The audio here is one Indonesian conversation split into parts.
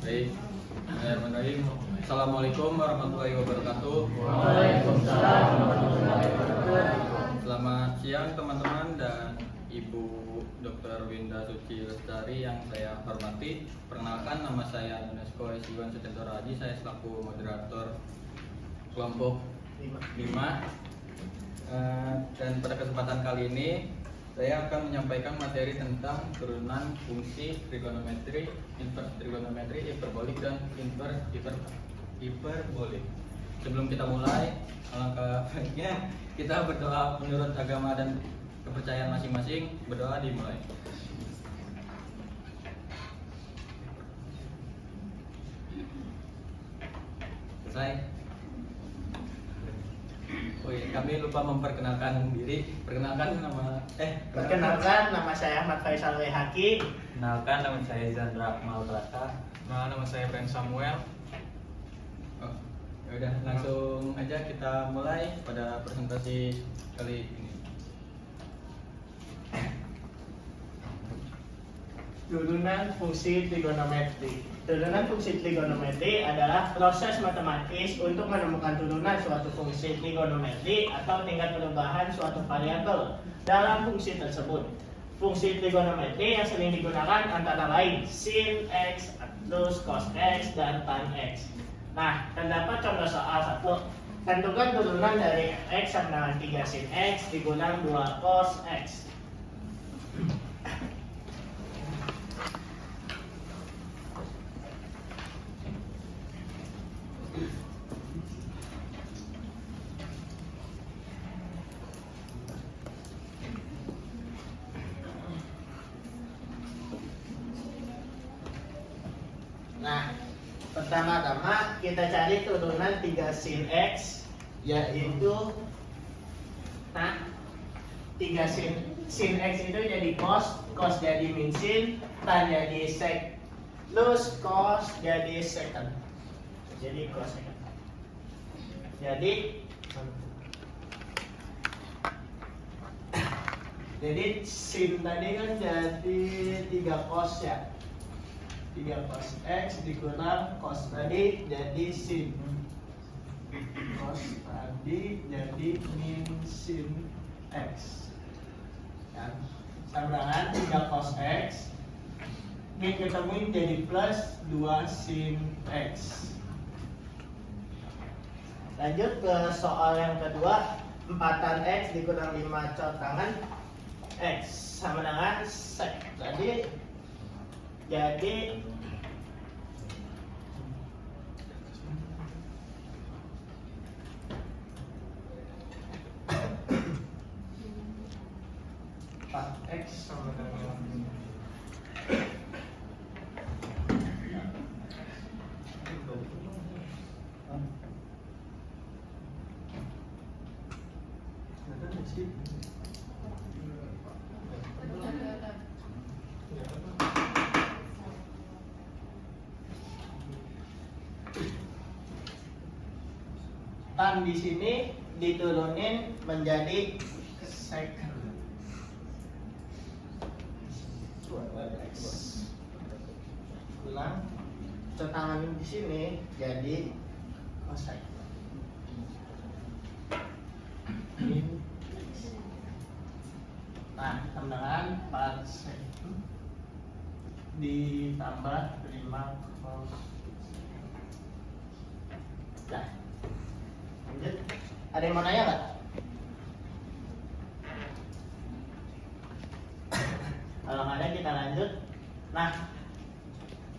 Baik. Bismillahirrahmanirrahim. Assalamualaikum warahmatullahi wabarakatuh. Waalaikumsalam warahmatullahi wabarakatuh. Selamat siang teman-teman dan Ibu Dr. Winda Suci Lestari yang saya hormati. Perkenalkan, nama saya UNESCO Iwan Sucentoro Haji. Saya selaku moderator kelompok 5. Dan pada kesempatan kali ini saya akan menyampaikan materi tentang turunan fungsi trigonometri, inverse trigonometri, hiperbolik dan hiperbolik. Sebelum kita mulai, alangkah baiknya kita berdoa menurut agama dan kepercayaan masing-masing. Berdoa dimulai. Selesai. Oh iya, kami lupa memperkenalkan diri. Perkenalkan nama saya Ahmad Faisal Wehaki. Kenalkan, nama saya Zandra Akmal Raka. Nama saya Brian Samuel. Oh, ya udah langsung aja kita mulai pada presentasi kali ini. Turunan fungsi trigonometri. Turunan fungsi trigonometri adalah proses matematis untuk menemukan turunan suatu fungsi trigonometri atau tingkat perubahan suatu variabel dalam fungsi tersebut. Fungsi trigonometri yang sering digunakan antara lain sin x plus cos x dan tan x. Nah, terdapat contoh soal 1. Tentukan turunan dari x sama dengan 3 sin x dikurangi 2 cos x. Nah, pertama-tama kita cari turunan 3 sin x, yaitu 3 sin x itu jadi cos, cos jadi min sin, tan jadi sec, plus cos jadi secant. Jadi cos secant. Jadi sin tadi kan jadi 3 cos ya. 3 cos x dikurang cos tadi jadi sin. Cos tadi jadi min sin x. Ya. Sama dengan 3 cos x min ketemuin jadi plus 2 sin x. Lanjut ke soal yang kedua. 4 tan x dikurang 5 cot tangan x sama dengan sec. Jadi 4x sama dengan tan di sini diturunin menjadi sec. Ulang, tangan di sini jadi cosec. Nah, tambahan 4 sec ditambah 5 cos. Nah, lanjut. Ada yang mau nanya nggak? Kalau nggak ada kita lanjut. Nah,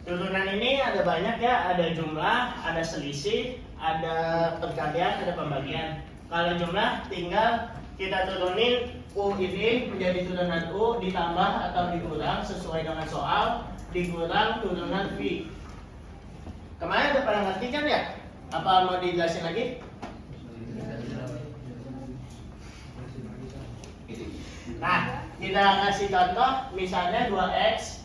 turunan ini ada banyak ya, ada jumlah, ada selisih, ada perkalian, ada pembagian. Kalau jumlah tinggal kita turunin U ini menjadi turunan U ditambah atau dikurang sesuai dengan soal, dikurang turunan V. Kemarin udah pada ngerti kan ya? Apa mau dijelasin lagi? Nah, kita kasih contoh misalnya 2x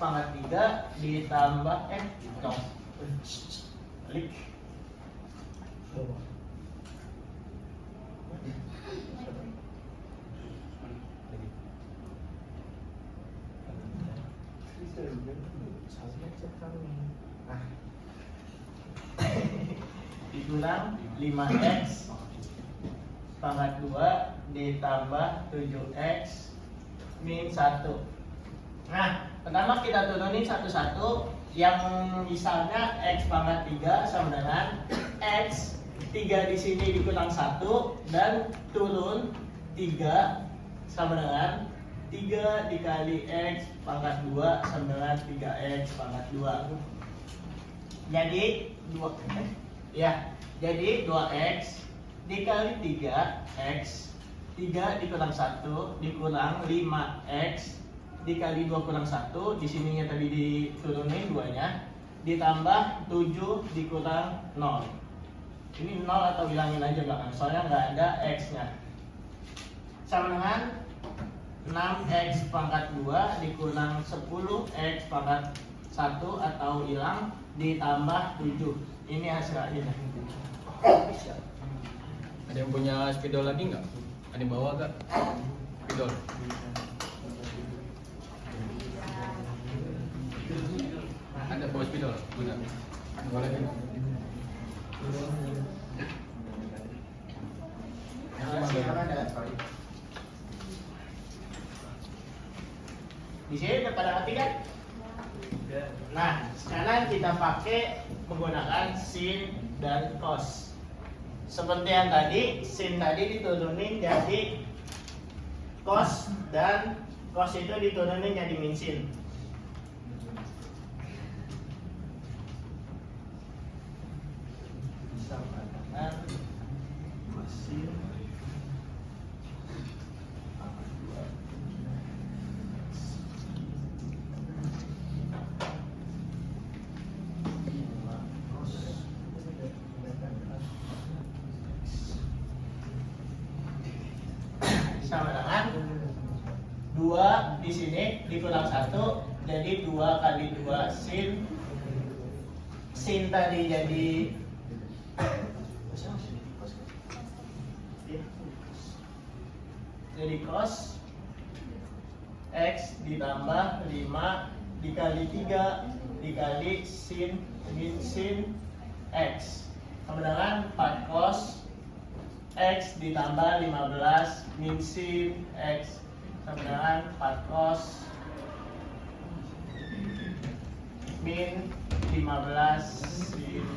pangkat 3 ditambah balik. Nah, dikulang 5x pangkat 2 ditambah 7x min 1. Nah, pertama kita turunin satu-satu. Yang misalnya x pangkat 3 sama dengan x 3 di sini dikulang 1 dan turun 3 sama dengan 3 dikali x pangkat 2 sama dengan 3x pangkat 2. Jadi 2x dikali 3x 3 dikurang 1 dikurang 5x dikali 2 kurang 1, di sininya tadi diturunin 2-nya, ditambah 7 dikurang 0. Ini 0 atau bilangin aja belakang, soalnya nggak ada x-nya. Sama dengan 6x pangkat 2 dikurang 10x pangkat 1 atau hilang ditambah 7. Ini hasil akhirnya. Ada yang punya spidol lagi nggak? Ada yang bawa nggak? Spidol. Ada bawa spidol? Benar. Boleh. Di sini udah pada ngerti kan? Nah, sekarang kita pakai menggunakan sin dan cos. Seperti yang tadi, sin tadi diturunin jadi cos dan cos itu diturunin jadi min sin. Sama dengan sin sama dengan 2 di sini dikurang 1 jadi 2 kali 2 sin. Sin tadi jadi cos x ditambah 5 dikali 3 dikali sin min sin x sama dengan 4 cos x ditambah 15 min sin x sama dengan 4 cos min 15 sin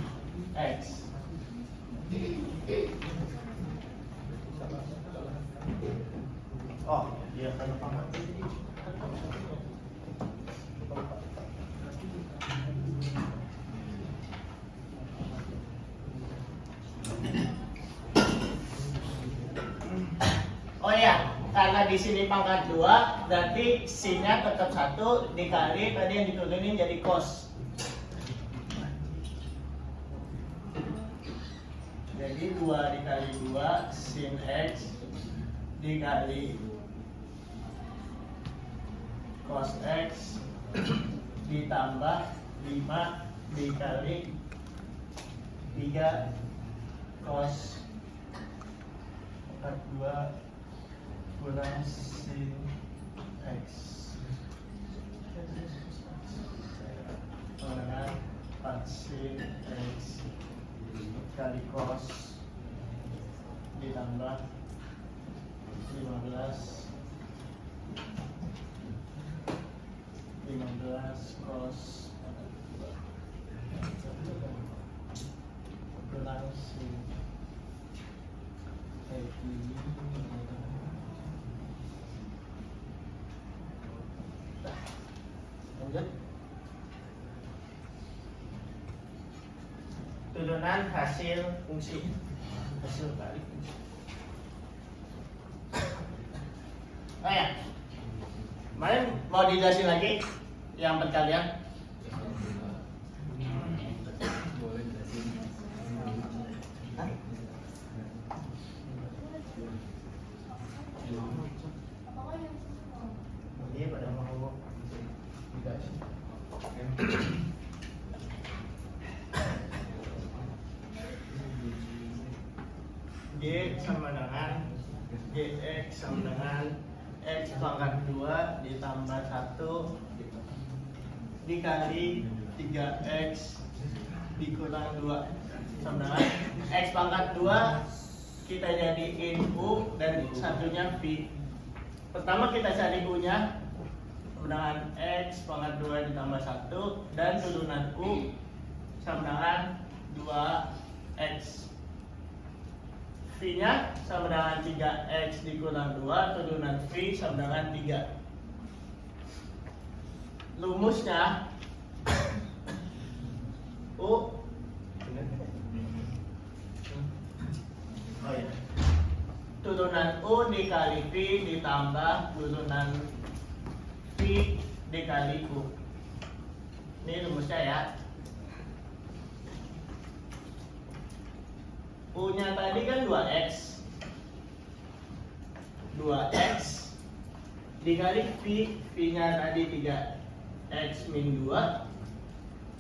x. Oh, iya kan pangkat. Oh ya, karena di sini pangkat 2, berarti sin-nya tetap 1 dikali tadi yang diturunin jadi cos. Jadi 2 dikali 2 sin x dikali cos x ditambah 5 dikali 3 cos 42 kurang sin x sama dengan 4 sin x kali cos ditambah 15 cos kurang sin x. Lanjut. Turunan hasil fungsi, hasil balik fungsi. Oh ya, kemarin mau dijelasin lagi yang perkalian. Boleh jelasin. Hah? Iya pada mau G sama dengan Gx sama dengan x pangkat 2 ditambah 1 dikali 3x dikurang 2 sama dengan x pangkat 2 kita jadiin u dan satunya v. Pertama kita cari u nya sama dengan x pangkat 2 ditambah 1 dan turunan u sama dengan 2x. V nya sama dengan 3x dikurang 2 turunan v sama dengan 3. Rumusnya u turunan u dikali v ditambah turunan v dikali u. Ini rumusnya ya. U nya tadi kan 2x 2x dikali v, v nya tadi 3x min 2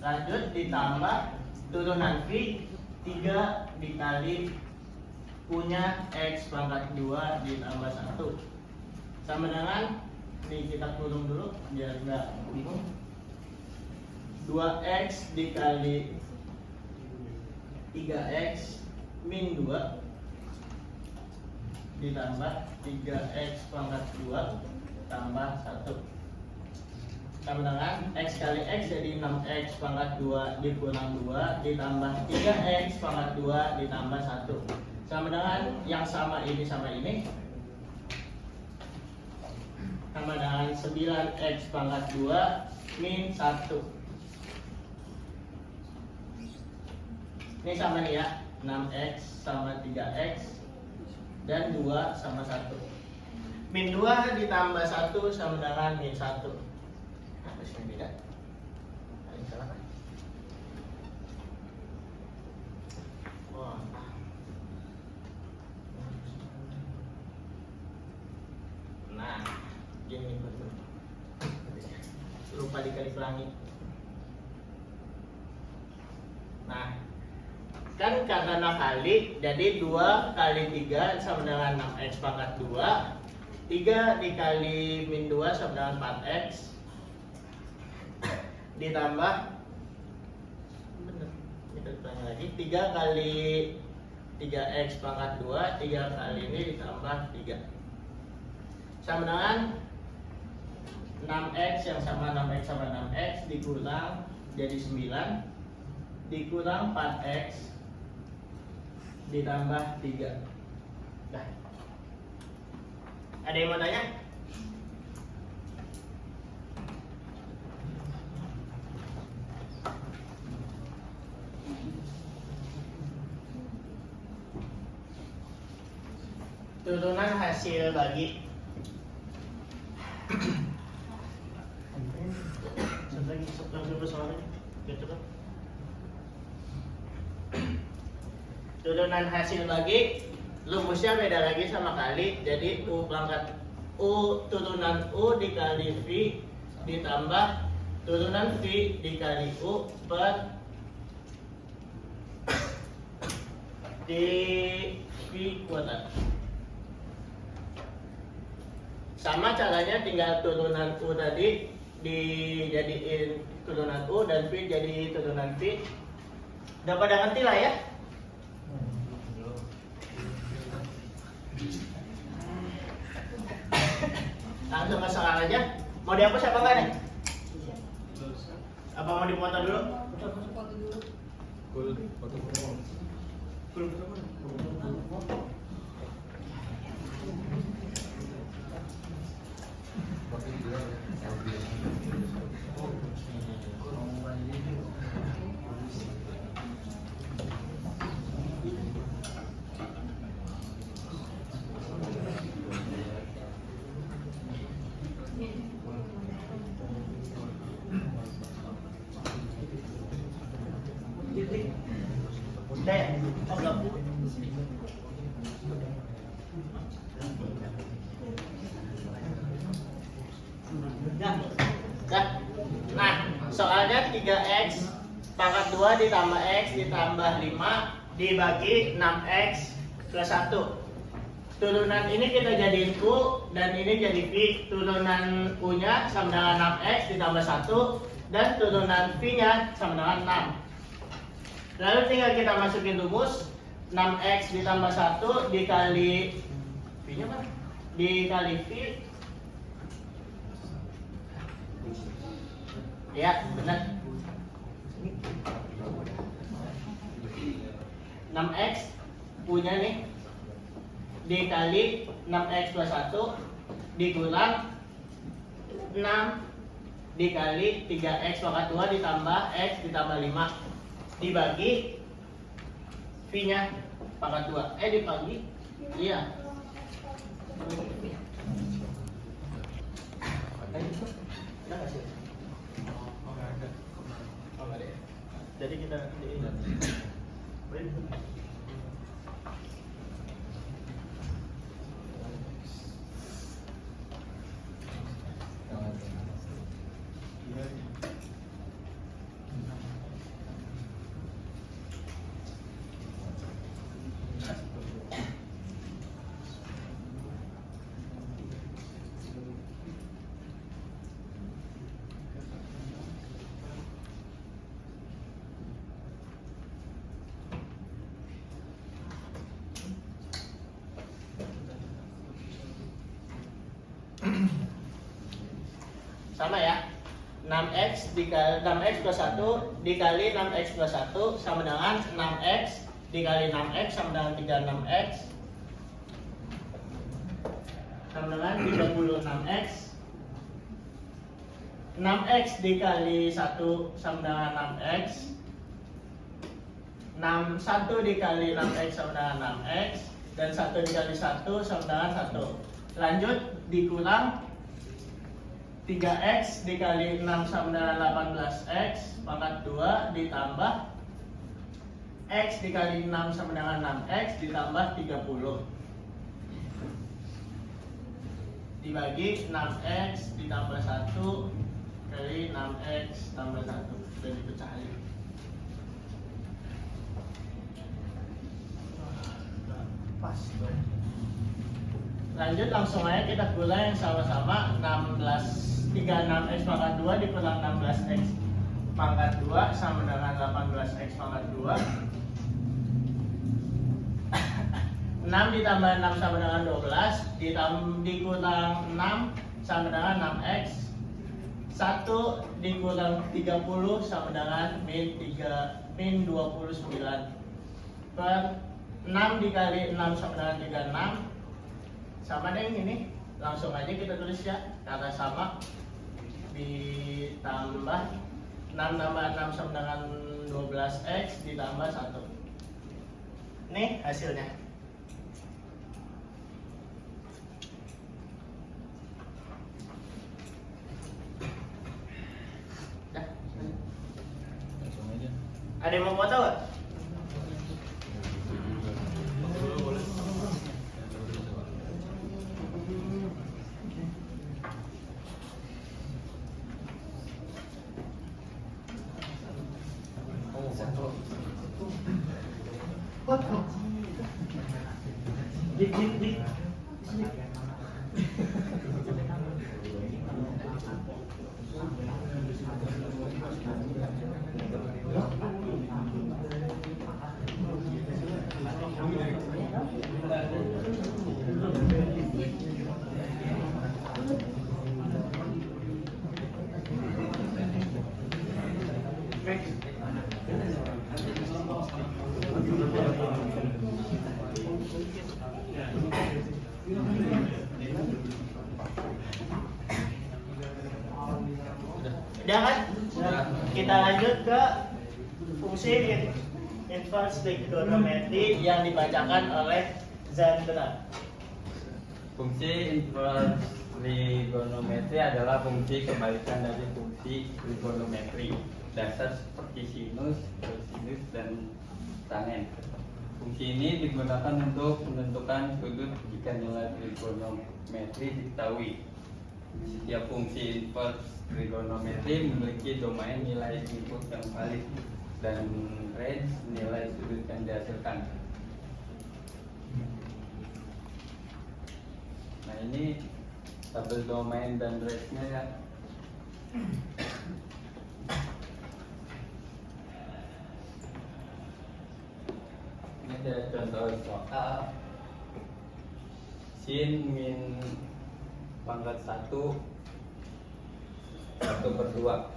lanjut ditambah turunan v 3 dikali u nya x pangkat 2 ditambah 1 sama dengan, ini kita kurung dulu biar nggak bingung, 2x dikali 3x min 2 ditambah 3x pangkat 2 tambah 1 sama dengan x kali x jadi 6x pangkat 2 dikurang 2 ditambah 3x pangkat 2 ditambah 1 sama dengan yang sama ini sama dengan 9x pangkat 2 min 1. Ini sama nih ya, 6x sama 3x dan 2 sama 1. Min 2 ditambah 1 sama dengan min 1. Nah, masih beda. Ada yang salah kan? Wah. Nah, gini betul. Lupa dikali pelangi. Nah, kan karena kali jadi 2 kali 3 sama dengan 6x pangkat 2 3 dikali min 2 sama dengan 4x ditambah bener, kita tanya lagi 3 kali 3x pangkat 2 3 kali ini ditambah 3 sama dengan 6x yang sama 6x sama 6x dikurang jadi 9 dikurang 4x ditambah 3. Nah, ada yang mau tanya? Turunan hasil bagi. Turunan hasil bagi rumusnya beda lagi sama kali, jadi u pangkat u turunan u dikali v ditambah turunan v dikali u per di v kuadrat. Sama caranya, tinggal turunan u tadi dijadiin turunan u dan v jadi turunan v. Udah pada ngerti lah ya? Langsung ke soal aja. Mau dihapus apa enggak nih? Apa mau dipoto dulu? Udah ya? Oh, belum. Nah, soalnya 3x pangkat 2 ditambah x ditambah 5 dibagi 6x plus 1. Turunan ini kita jadiin u dan ini jadi v. Turunan u nya sama dengan 6x ditambah 1 dan turunan V-nya sama dengan 6. Lalu tinggal kita masukin rumus 6x ditambah 1 dikali V-nya apa? Dikali V. Ya, benar. 6x punya nih dikali 6x plus 1 dikurang 6 dikali 3x pangkat 2 ditambah x ditambah 5 dibagi V-nya pangkat 2. Dibagi? Iya. Ada nggak sih? Oh, nggak ada ya? Jadi kita sama ya. 6x dikali 6x plus 1 dikali 6x plus 1 sama dengan 6x dikali 6x sama dengan 36x sama dengan 36x. 6x dikali 1 sama dengan 6x. 1 dikali 6x sama dengan 6x dan 1 dikali 1 sama dengan 1. Lanjut dikurang 3x dikali 6 sama dengan 18x pangkat 2 ditambah x dikali 6 sama dengan 6x ditambah 30 dibagi 6x ditambah 1 kali 6x tambah 1 dan dipecahin. Pas. Lanjut langsung aja kita kulang yang sama-sama 36x pangkat 2 dikurang 16x pangkat 2 sama dengan 18x pangkat 2. 6 ditambah 6 sama dengan 12 dikurang 6 sama dengan 6x. 1 dikurang 30 sama dengan min 29 per 6 dikali 6 sama dengan 36 sama dengan ini. Langsung aja kita tulis ya, karena sama ditambah 6 tambah 6 sama dengan 12x ditambah 1. Nih hasilnya. Dah. Ada yang mau foto nggak? Di. Udah kan? Kita lanjut ke fungsi inverse trigonometry yang dibacakan oleh Zandra. Fungsi inverse trigonometri adalah fungsi kebalikan dari fungsi trigonometri. Dasar seperti sinus, kosinus, dan tangen. Fungsi ini digunakan untuk menentukan sudut jika nilai trigonometri diketahui. Setiap fungsi inverse trigonometri memiliki domain nilai input yang valid dan range nilai sudut yang dihasilkan. Nah, ini tabel domain dan range-nya ya. Ini ada contoh soal sin min pangkat 1 1/2.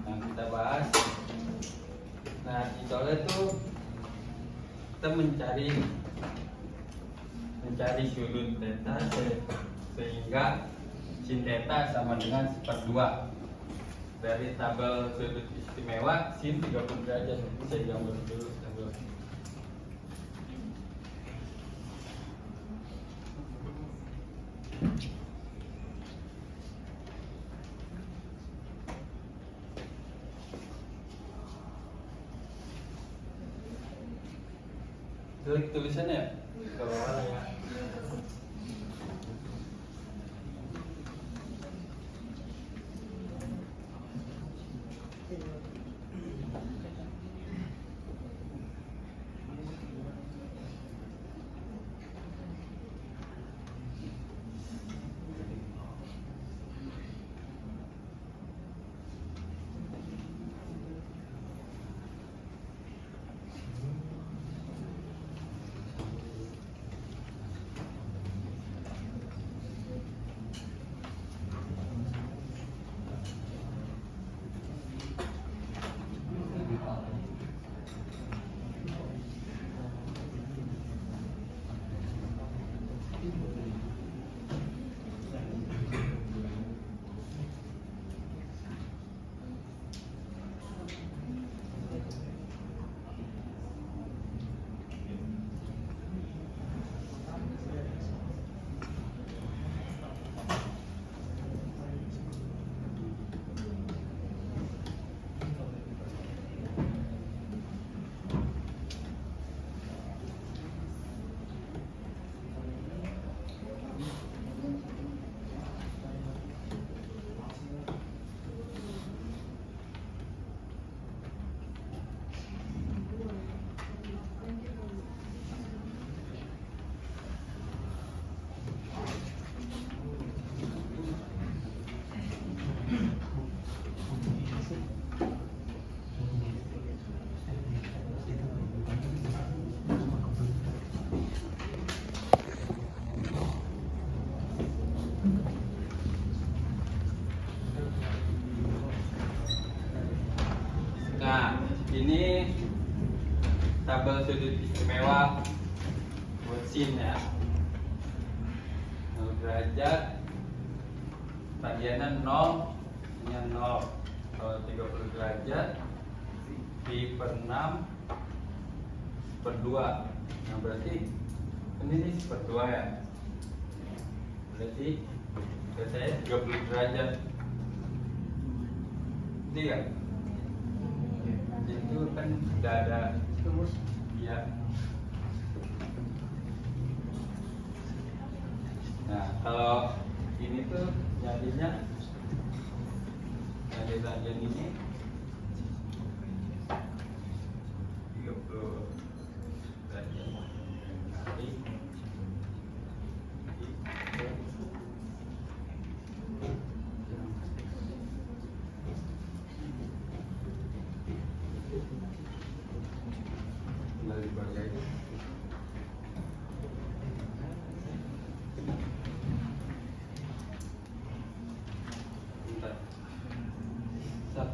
Nah, kita bahas. Nah, di soal itu kita mencari sudut theta sehingga sin theta sama dengan 1/2. Dari tabel sudut istimewa sin 30 derajat. Saya gambar dulu tabel. Tulisannya kalau ya. Nah, ini tabel sudut istimewa buat sin ya. 0 derajat, radiannya 0, nya 0. Kalau 30 derajat pi per 6 per 2. Nah, berarti ini per 2 ya. Berarti saya 30 derajat. Ini kan? Itu kan sudah ada ya. Nah, kalau ini tuh jadinya dari radian ini 30 derajat kali tinggal dibagi aja. Bentar. Stop.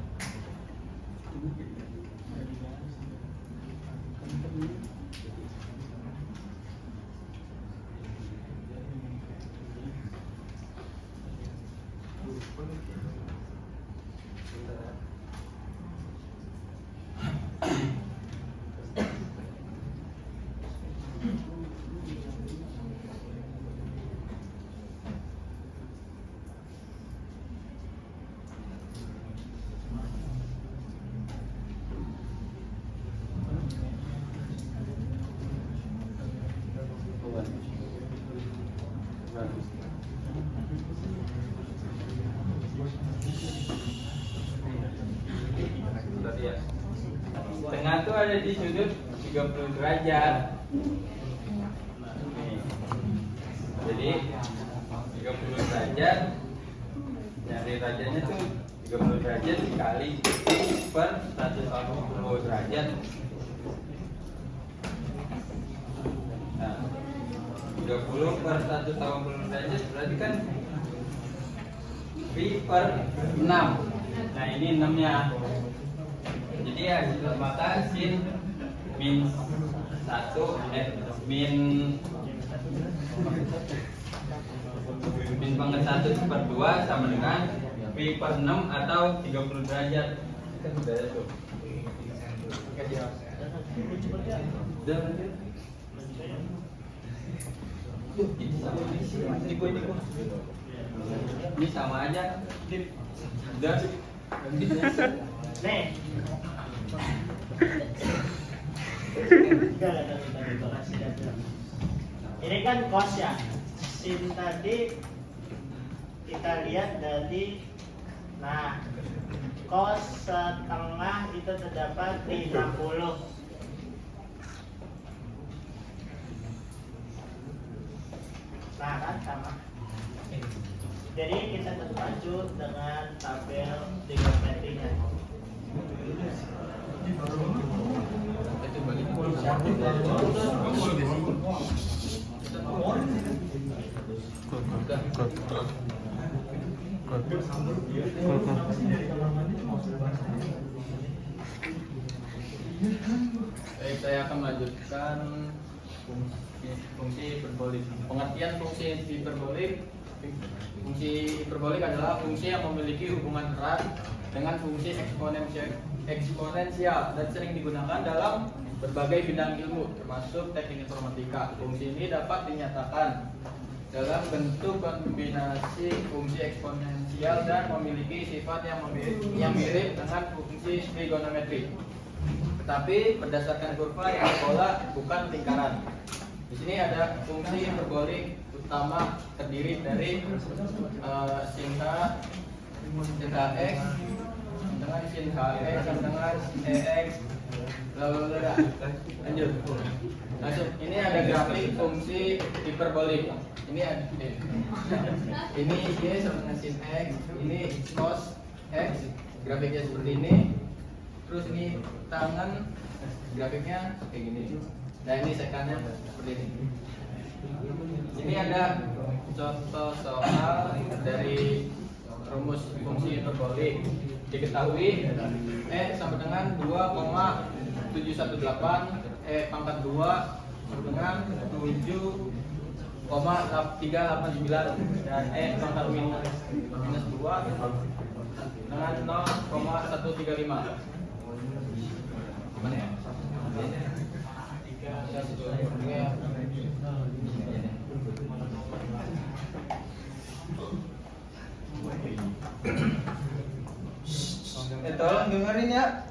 Tengah tuh ada di sudut 30 derajat. Nih. Jadi 30 derajat, dari derajatnya tuh 30 derajat dikali per 180 derajat. Nah, 30 per 180 derajat berarti kan pi per 6. Nah ini 6 nya. Jadi hasil maka sin min 1 min pangkat 1 per 2 sama dengan pi per 6 atau 30 derajat. Kan udah ada tuh. Udah lanjut. Ini sama aja. Udah. Nih. Ini kan kos ya. Sin tadi kita lihat dari, nah kos setengah itu terdapat 50. Nah kan sama. Jadi kita terpacu dengan tabel trigonometrinya. Itu balik. Baik, saya akan melanjutkan fungsi hiperbolik. Pengertian fungsi hiperbolik. Fungsi hiperbolik adalah fungsi yang memiliki hubungan erat dengan fungsi eksponensial dan sering digunakan dalam berbagai bidang ilmu, termasuk teknik informatika. Fungsi ini dapat dinyatakan dalam bentuk kombinasi fungsi eksponensial dan memiliki sifat yang mirip dengan fungsi trigonometri, tetapi berdasarkan kurva yang pola bukan lingkaran. Di sini ada fungsi hiperbolik utama terdiri dari sin h, sin hx, dengan sin hx sama dengan ex, lalu lanjut. Langsung, ini ada grafik fungsi hiperbolik. Ini ada ini y sama dengan sin x, ini cos x, grafiknya seperti ini. Terus ini tangan, grafiknya kayak gini. Nah ini sekannya seperti ini. Ini ada contoh soal dari rumus fungsi hiperbolik. Diketahui e sama dengan 2,718 e pangkat 2 sama dengan 7,389 dan e pangkat minus 2 dengan 0,135. Mana ya? Tolong dengerin ya.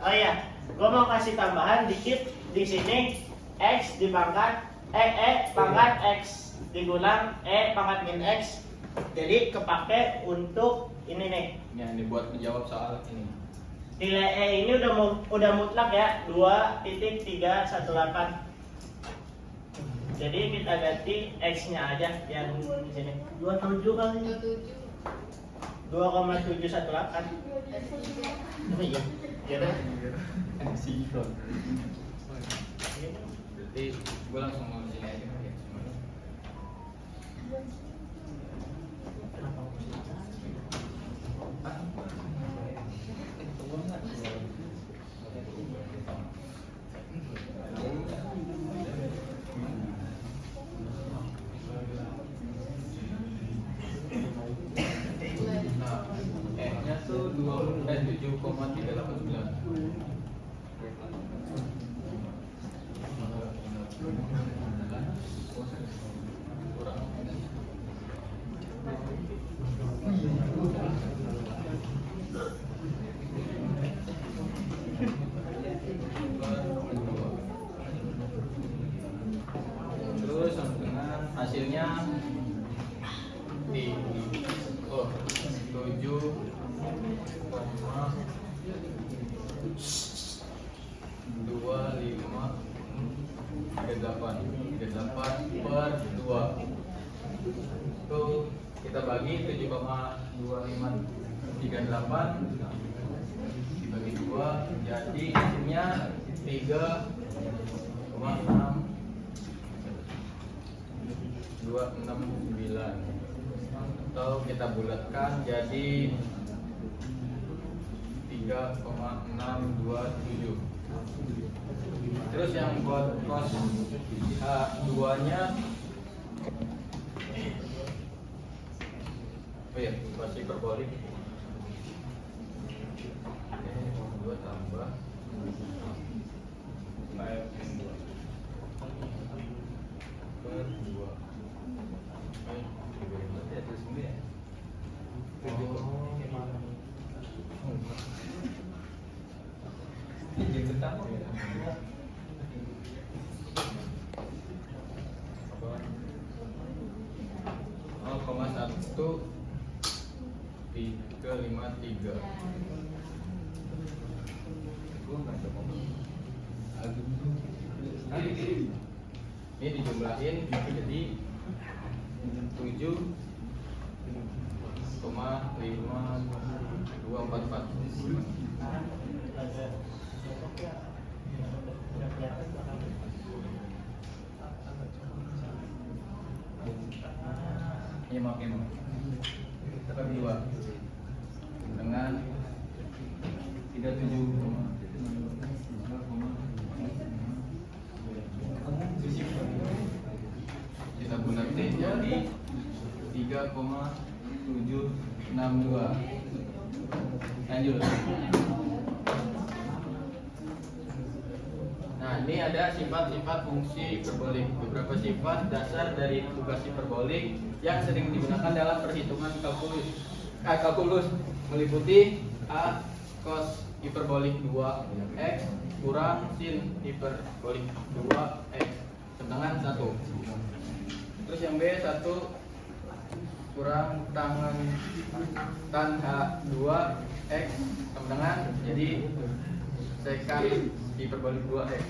Oh iya, gua mau kasih tambahan dikit di sini. X dipangkat pangkat X digulang pangkat min X. Jadi kepake untuk ini nih. Yang dibuat menjawab soal ini. Nilai ini udah mutlak ya, 2.318. Jadi kita ganti X-nya aja yang di sini. 27 kali. 2,718. Oh iya. Berarti gue langsung mau sini aja. Nya tuh 7,389. Terus dengan hasilnya di 7,3 per 2. Itu kita bagi 7,2538 dibagi 2, jadi hasilnya 3,6269, atau kita bulatkan jadi 3,627. Terus yang buat cos H2 nya, oh iya, cos hiperbolik 2 tambah KF2 per 2. Ini pertama ya. 0,1353. Ini dijumlahin jadi 7,5244. Ini makin tetap 2 dengan 37. Kita bulatin jadi 3,762. Lanjut. Nah, ini ada sifat-sifat fungsi hiperbolik. Beberapa sifat dasar dari tugas hiperbolik yang sering digunakan dalam perhitungan kalkulus meliputi A. Cos hiperbolik 2x kurang sin hiperbolik 2x dengan 1. Terus yang B, 1 kurang tan H2x sama dengan jadi sekan hiperbolik 2x.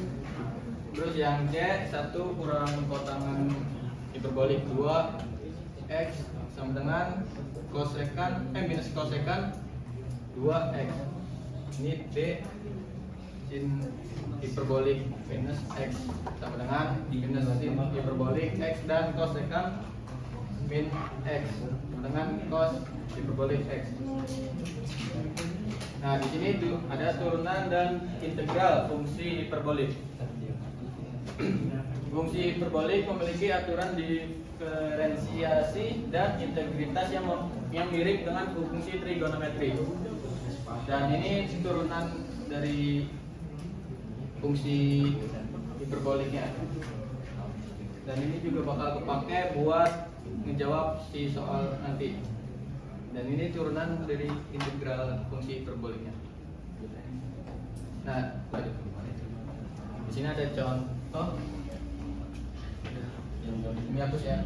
Terus yang C, 1 kurang kotangan hiperbolik 2x sama dengan minus kosekan 2x. Ini D, sin hiperbolik minus x sama dengan minus sin hiperbolik x dan kosekan min x sama dengan cos hiperbolik x. Nah, di sini tuh ada turunan dan integral fungsi hiperbolik. Fungsi hiperbolik memiliki aturan diferensiasi dan integritas yang mirip dengan fungsi trigonometri. Dan ini turunan dari fungsi hiperboliknya. Dan ini juga bakal kepake buat menjawab si soal nanti. Dan ini turunan dari integral fungsi hiperboliknya. Nah, lanjut. Di sini ada contoh. Ini hapus ya.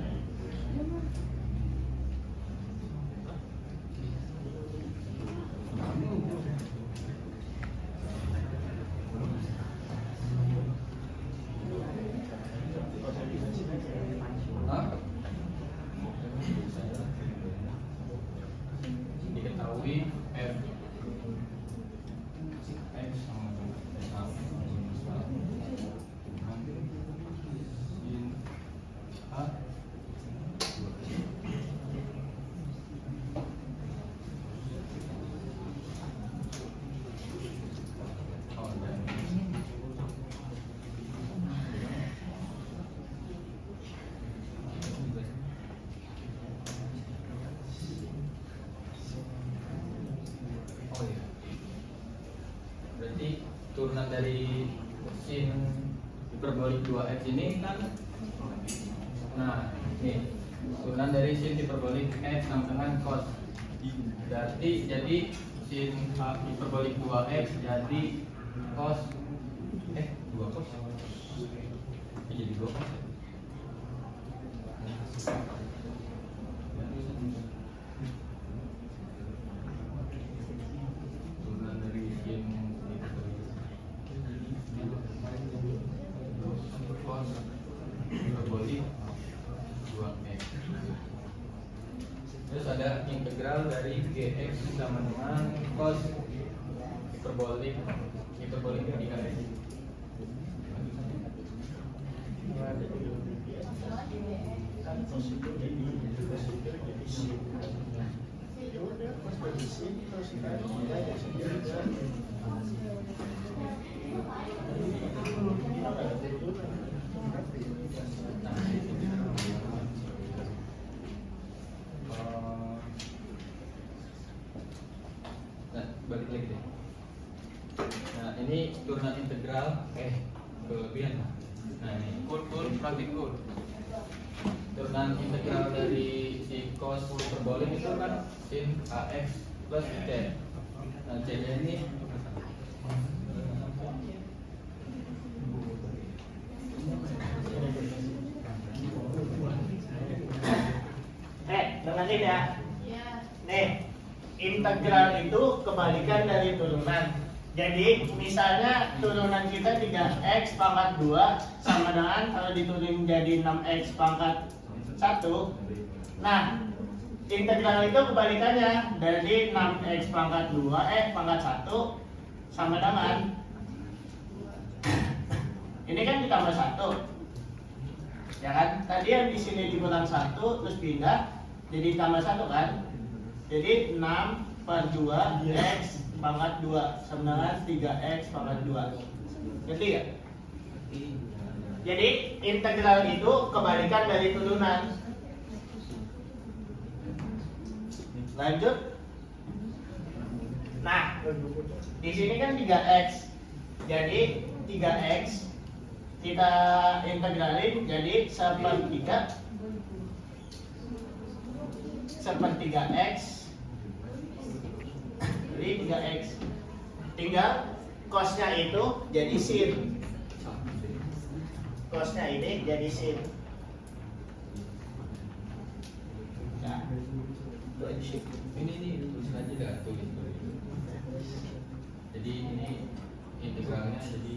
Diketahui f x sama sin a. Berarti turunan dari sin hiperbolik 2x ini kan, nah ini turunan dari sin hiperbolik x sama dengan cos. Berarti jadi sin hiperbolik 2x jadi cos 2 cos jadi 2 cos. Turunan dari sin hiperbolik hiperbolik 2x. Terus ada integral dari gx sama dengan cos hiperbolik 3x. Nah, balik lagi deh. Nah, ini turunan integral kelebihan. Nah, ini Cool. turunan integral dari si cos hiperbolik itu kan sin ax plus c. Nah, c-nya ini dengerin ya. Nih, integral itu kebalikan dari turunan. Jadi misalnya turunan kita 3x pangkat 2 sama dengan kalau diturunin jadi 6x pangkat 1. Nah, integral itu kebalikannya dari 6x pangkat 2 pangkat 1 sama dengan ini kan ditambah 1. Ya kan? Tadi yang di sini dikurang 1 terus pindah jadi tambah 1 kan? Jadi 6 per 2 x pangkat 2 sama dengan 3x pangkat 2. Ngerti ya? Jadi integral itu kebalikan dari turunan. Lanjut. Nah, di sini kan 3x. Jadi 3x kita integralin jadi sepertiga x. Jadi 3x. Tinggal cosnya itu jadi sin. Cosnya ini jadi sin. Nah, ini tulis aja dah, tulis. Jadi ini integralnya jadi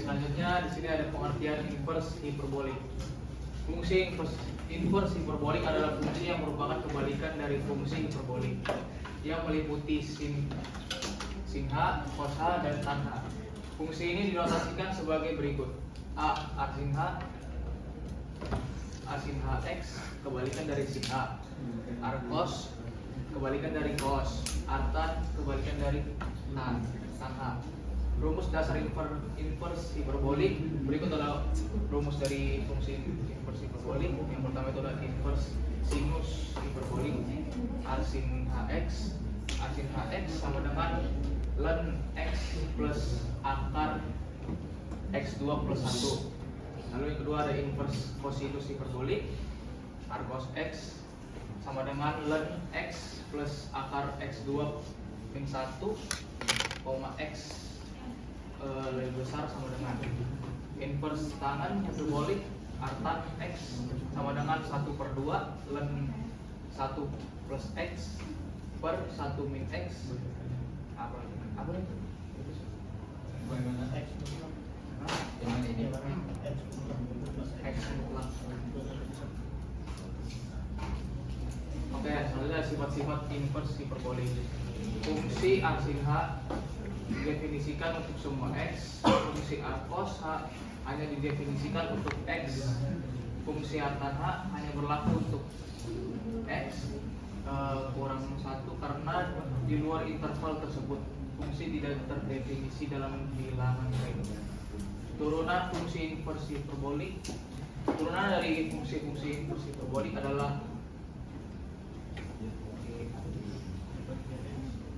Selanjutnya di sini ada pengertian inverse hiperbolik. Fungsi inverse hiperbolik adalah fungsi yang merupakan kebalikan dari fungsi hiperbolik yang meliputi sin h, cos h, dan tan h. Fungsi ini dinotasikan sebagai berikut: a sin h x kebalikan dari sin h, r cos kebalikan dari cos, r tan kebalikan dari tan h. Rumus dasar inverse hiperbolik berikut adalah rumus dari fungsi inverse hiperbolik. Yang pertama itu adalah inverse sinus hiperbolik a sin hx sama dengan ln x plus akar x2 plus 1. Lalu yang kedua ada inverse cosinus hiperbolik r cos x sama dengan ln x plus akar x2 min 1, x lebih besar sama dengan inverse tangan hiperbolik artan x sama dengan 1/2 ln 1 plus x per 1 min x apa itu? bagaimana x? Dengan ini X mutlak. Oke, selanjutnya sifat-sifat inverse hiperbolik. Fungsi r sin h didefinisikan untuk semua x. Fungsi r cos h hanya didefinisikan untuk x. Fungsi r tan h hanya berlaku untuk x kurang 1 karena di luar interval tersebut fungsi tidak terdefinisi dalam bilangan lain. turunan fungsi inversi hiperbolik. Turunan dari fungsi-fungsi inversi hiperbolik adalah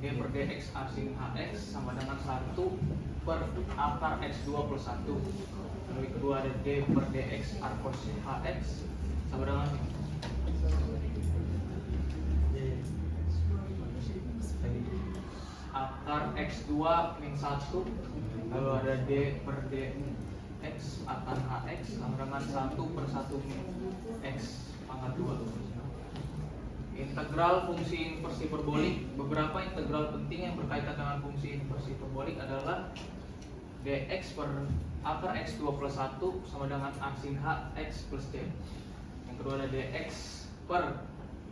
G per dx A sin hx sama dengan 1 per akar x2 plus 1. Lalu kedua ada D per dx A cos hx sama dengan akar x2 min 1. Lalu ada D per dx akan hx sama dengan 1 per 1 min x pangkat 2. Integral fungsi inversi hiperbolik. Beberapa integral penting yang berkaitan dengan fungsi inversi hiperbolik adalah dx per akar x2 plus 1 sama dengan a sin h x plus c. Yang kedua ada dx per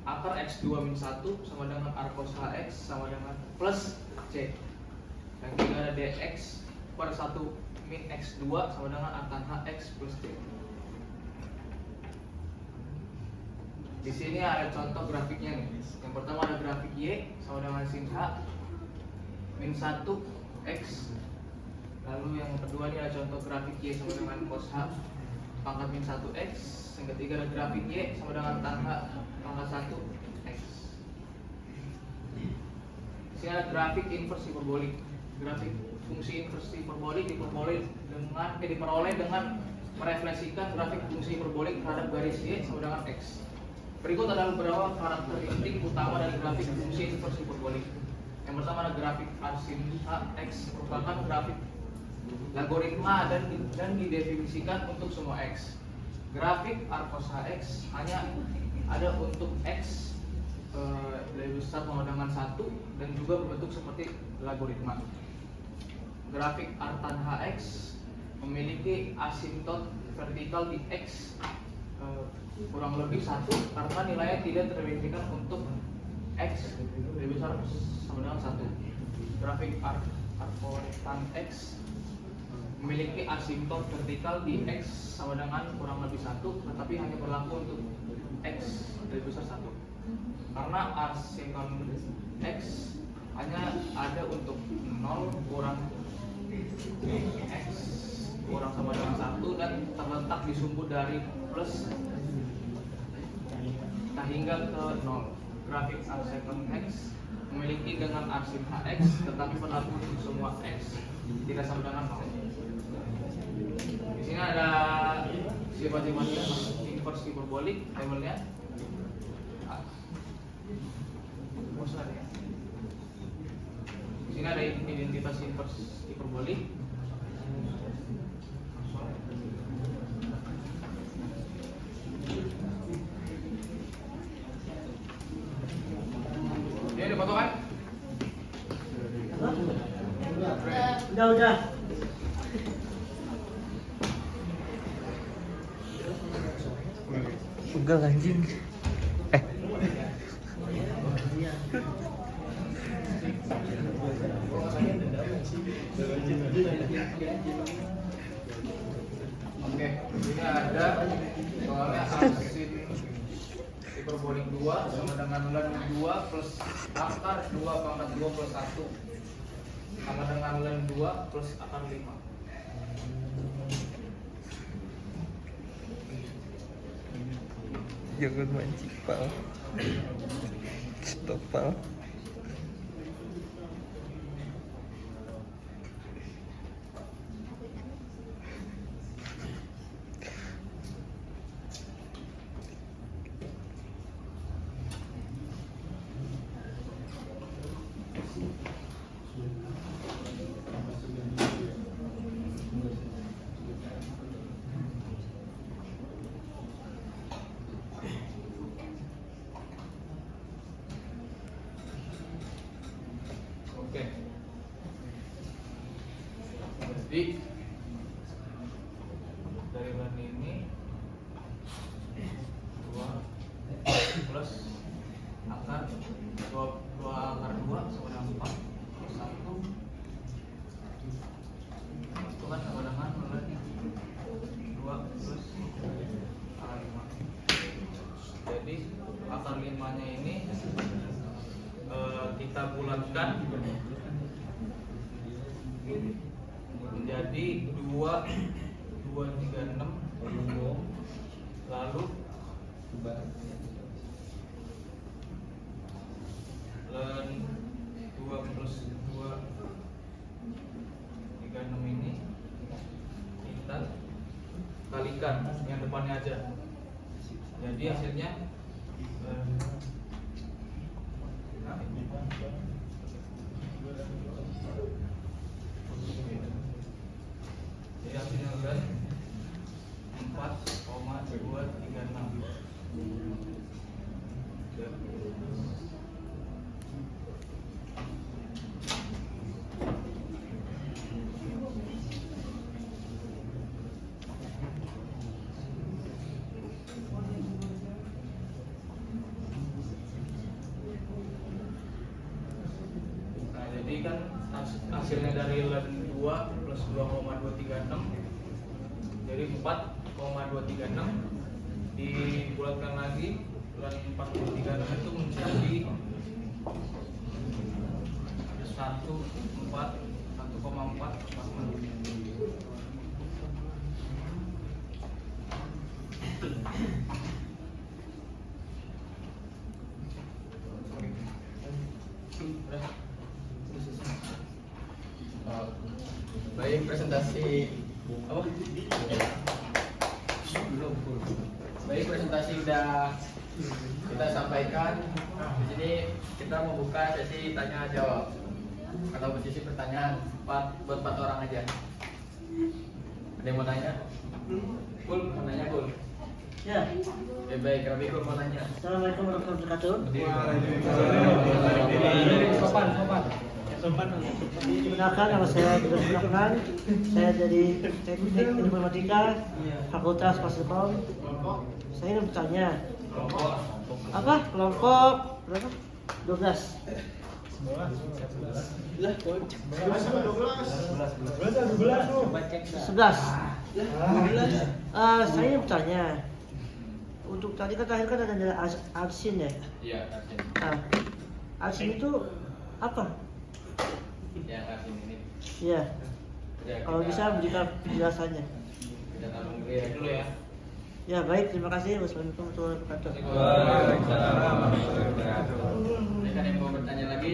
akar x2 min 1 sama dengan r cos hx sama dengan plus c. Yang ketiga ada dx per 1 min x2 sama dengan akan hx plus c. Di sini ada contoh grafiknya nih. Yang pertama ada grafik Y sama dengan sin H min 1 X. Lalu yang kedua ini ada contoh grafik Y sama dengan cos H pangkat min 1 X. Yang ketiga ada grafik Y sama dengan tan H pangkat 1 X. Di sini ada grafik inversi hiperbolik. Grafik fungsi inversi hiperbolik diperoleh dengan merefleksikan grafik fungsi hiperbolik terhadap garis Y sama dengan X. Berikut adalah beberapa karakteristik utama dari grafik fungsi inversi hiperbolik. Yang pertama ada grafik A sin X merupakan grafik logaritma dan didefinisikan untuk semua X. Grafik R cos Hx hanya ada untuk X lebih besar sama dengan 1 dan juga berbentuk seperti logaritma. Grafik R tan Hx memiliki asintot vertikal di X kurang lebih 1 karena nilainya tidak terdefinisikan untuk X lebih besar sama dengan 1. Grafik R tan X memiliki asintot vertikal di X sama dengan kurang lebih 1 tetapi hanya berlaku untuk X lebih besar 1. Karena arsinkron X hanya ada untuk 0 kurang X kurang sama dengan 1 dan terletak di sumbu dari plus hingga ke 0. Grafik arsinkron X memiliki dengan arsin Hx tetapi berlaku untuk semua X tidak sama dengan 0. Di sini ada sifat-sifatnya inversi hiperbolik tabelnya. Di sini ada identitas inversi hiperbolik. Ini ada foto kan? Udah. Pegal anjing. Oke, ini ada soalnya arsin hiperbolik 2 sama dengan len 2 plus akar 2 pangkat 2 plus 1 sama dengan len 2 plus akar 5. Jangan mancing pal. Stop pal. Oke. Jadi dari len ini 2 plus akar 2 akar 2 sama dengan 4 plus 1 itu kan sama dengan len 2 plus akar 5. Jadi akar 5 nya ini kita bulatkan menjadi 2 kebalikan, yang depannya aja. Jadi hasilnya jadi hasilnya kan 4,236. Nah, jadi kan hasilnya dari LAN 2 plus 2,236 jadi 4,236 dibulatkan lagi LAN 4,236 itu menjadi 1,4. Baik, presentasi apa? Baik, presentasi udah kita sampaikan. Di sini kita membuka sesi tanya jawab atau sesi pertanyaan buat 4 orang aja. Ada yang mau tanya? Kul, mau tanya Kul? Ya, Oke, baik, Rabi Kul mau tanya. Assalamualaikum warahmatullahi wabarakatuh. Perkenalkan, nama saya Agus Rahman. Saya dari Teknik Informatika Fakultas Fasilitas. Saya ingin bertanya, apa kelompok berapa? 12. 11. Saya ingin bertanya, untuk tadi kan terakhir kan ada arsin ya. Iya, Arsin. Nah, arsin itu apa? Ya, Arsin ini. Ya, Ya, kalau kita- bisa berikan penjelasannya. kita tampung dulu ya. Ya baik, terima kasih. Wassalamualaikum warahmatullahi wabarakatuh. Waalaikumsalam warahmatullahi wabarakatuh. Ada yang mau bertanya lagi?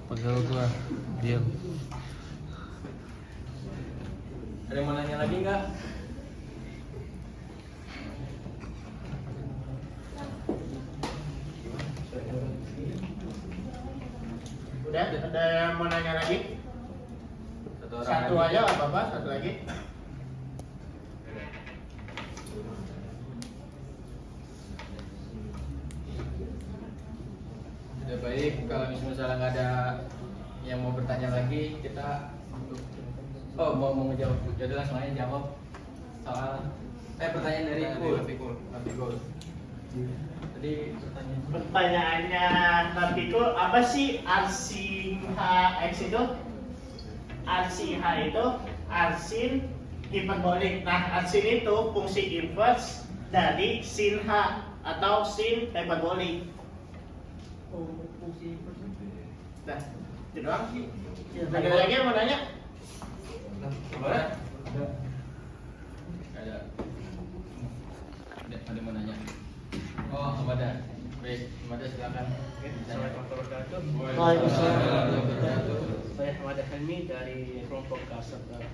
Pegel gua, diam. Ada yang mau nanya lagi nggak? Udah, ada yang mau nanya lagi? Satu lagi. aja nggak apa-apa, satu lagi. Ya baik, kalau misalnya nggak ada yang mau bertanya lagi, kita mau ngejawab. Jadi langsung aja jawab soal pertanyaan dari Kul. Nafikul. Tadi pertanyaan. Pertanyaannya Napiko, apa sih arsin HX itu? Arsin H itu arsin hiperbolik. Nah, arsin itu fungsi inverse dari sin H atau sin hiperbolik. Nah, itu doang sih. Ada lagi yang mau nanya? Boleh? Ada. Ada yang mau nanya? Oh, Amada. Baik, Amada silakan. Assalamualaikum warahmatullahi Waalaikumsalam. wabarakatuh. Saya Ahmad Helmi dari kelompok K11.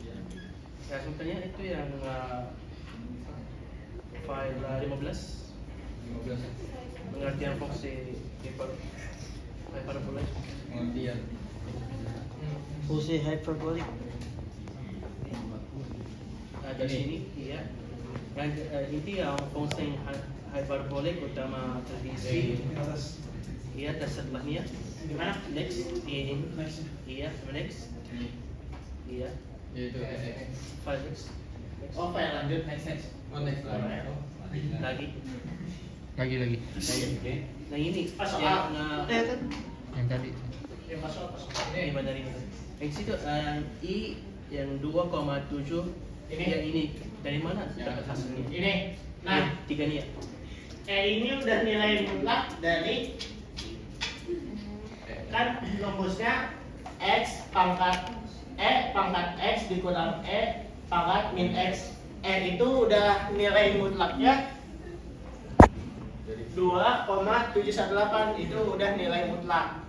Ya. Saya sebetulnya itu yang file 15 15 pengertian fungsi hyperbola. pengertian. Fungsi hyperbolik. Di sini iya. Ini yang fungsi hyperbolik utama tradisi. Iya, dan sebelahnya Gimana? next ini iya next iya Yaitu file next Oh, file lanjut. next. Oh, next lah. lagi. Lagi. Nah ini Masuk yang kan? Yang tadi. Ya, masuk. ini mana dari mana? Yang situ I yang 2,7 Ini? yang ini dari mana Ya, dapat hasilnya? Ini. Nah, Tiga nih ya. ini udah nilai mutlak dari kan rumusnya X pangkat X dikurang pangkat min X. Itu udah nilai mutlaknya. 2,718 itu udah nilai mutlak.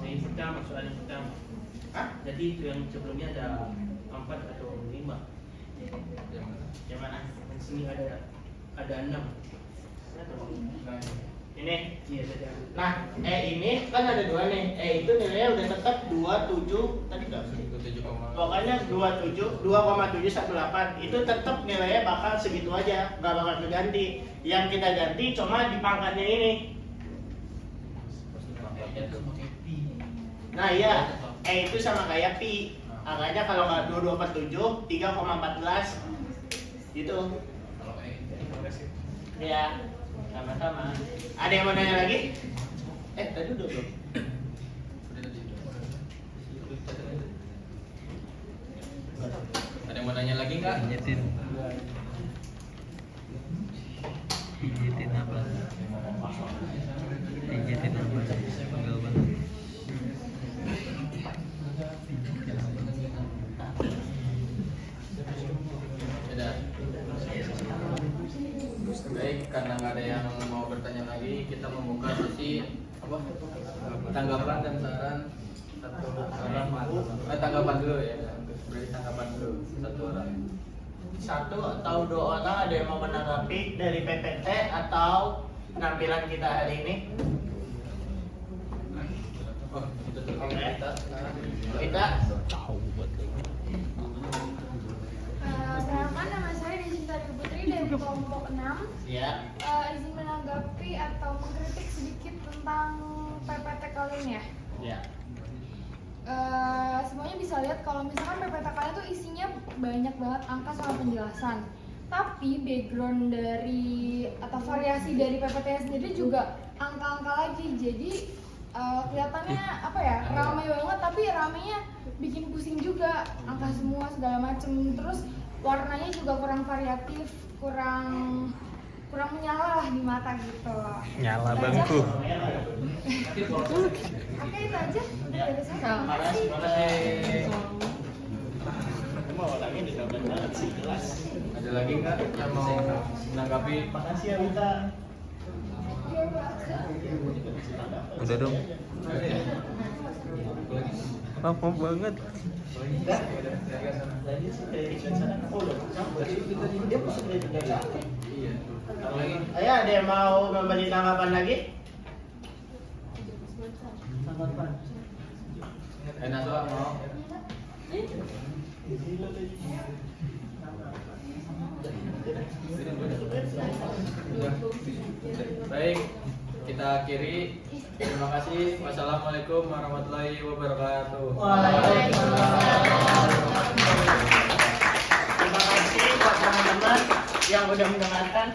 Yang pertama, soal yang pertama. Hah? Jadi itu yang sebelumnya ada 4 atau 5. Yang mana? Yang sini ada 6. Ini. Iya saja. Nah, ini kan ada 2 nih. Itu nilainya udah tetap 27 tadi enggak? 7, Pokoknya 2,718 itu tetap nilainya bakal segitu aja, nggak bakal keganti. Yang kita ganti cuma di pangkatnya ini. Nah iya, itu sama kayak pi. Angkanya kalau nggak 2247, 3,14 gitu. Ya, sama-sama. Ada yang mau nanya lagi? Tadi udah belum? Ada yang mau nanya lagi nggak? Pijitin apa? Pijitin apa? Pegel banget. Tidak. Baik, karena nggak ada yang mau bertanya lagi, kita membuka sesi apa? Tanggapan dan saran satu orang. Tanggapan dulu ya. Beri tanggapan dulu satu orang. 1 atau 2 orang ada yang mau menanggapi dari PPT atau penampilan kita hari ini? Oh, itu tuh Oke. kita. Kita Perkenalkan, nama saya Desinta Putri dari kelompok 6. ya. Izin menanggapi atau mengkritik sedikit tentang PPT kali ini ya. Ya. Semuanya bisa lihat kalau misalkan PPT kalian tuh isinya banyak banget angka sama penjelasan. Tapi background dari atau variasi dari PPT sendiri juga angka-angka lagi. Jadi kelihatannya apa ya, ramai banget, tapi ramainya bikin pusing juga, angka semua segala macem. Terus warnanya juga kurang variatif, kurang menyala lah di mata gitu. Nyala Itu aja. bangku. Oke, itu aja dari saya. Makasih. Mau lagi di banget sih, jelas. Ada lagi nggak yang mau menanggapi? Makasih ya Wita. Udah dong. Lama banget. Tadi sih dari sana. Oh, udah sampai. Dia masuk dari sana. Iya. Ada lagi? Ayo, ada yang mau memberi tanggapan lagi? Naswa mau? Baik, kita akhiri. Terima kasih. Wassalamualaikum warahmatullahi wabarakatuh. Waalaikumsalam. Terima kasih buat teman-teman yang udah mendengarkan.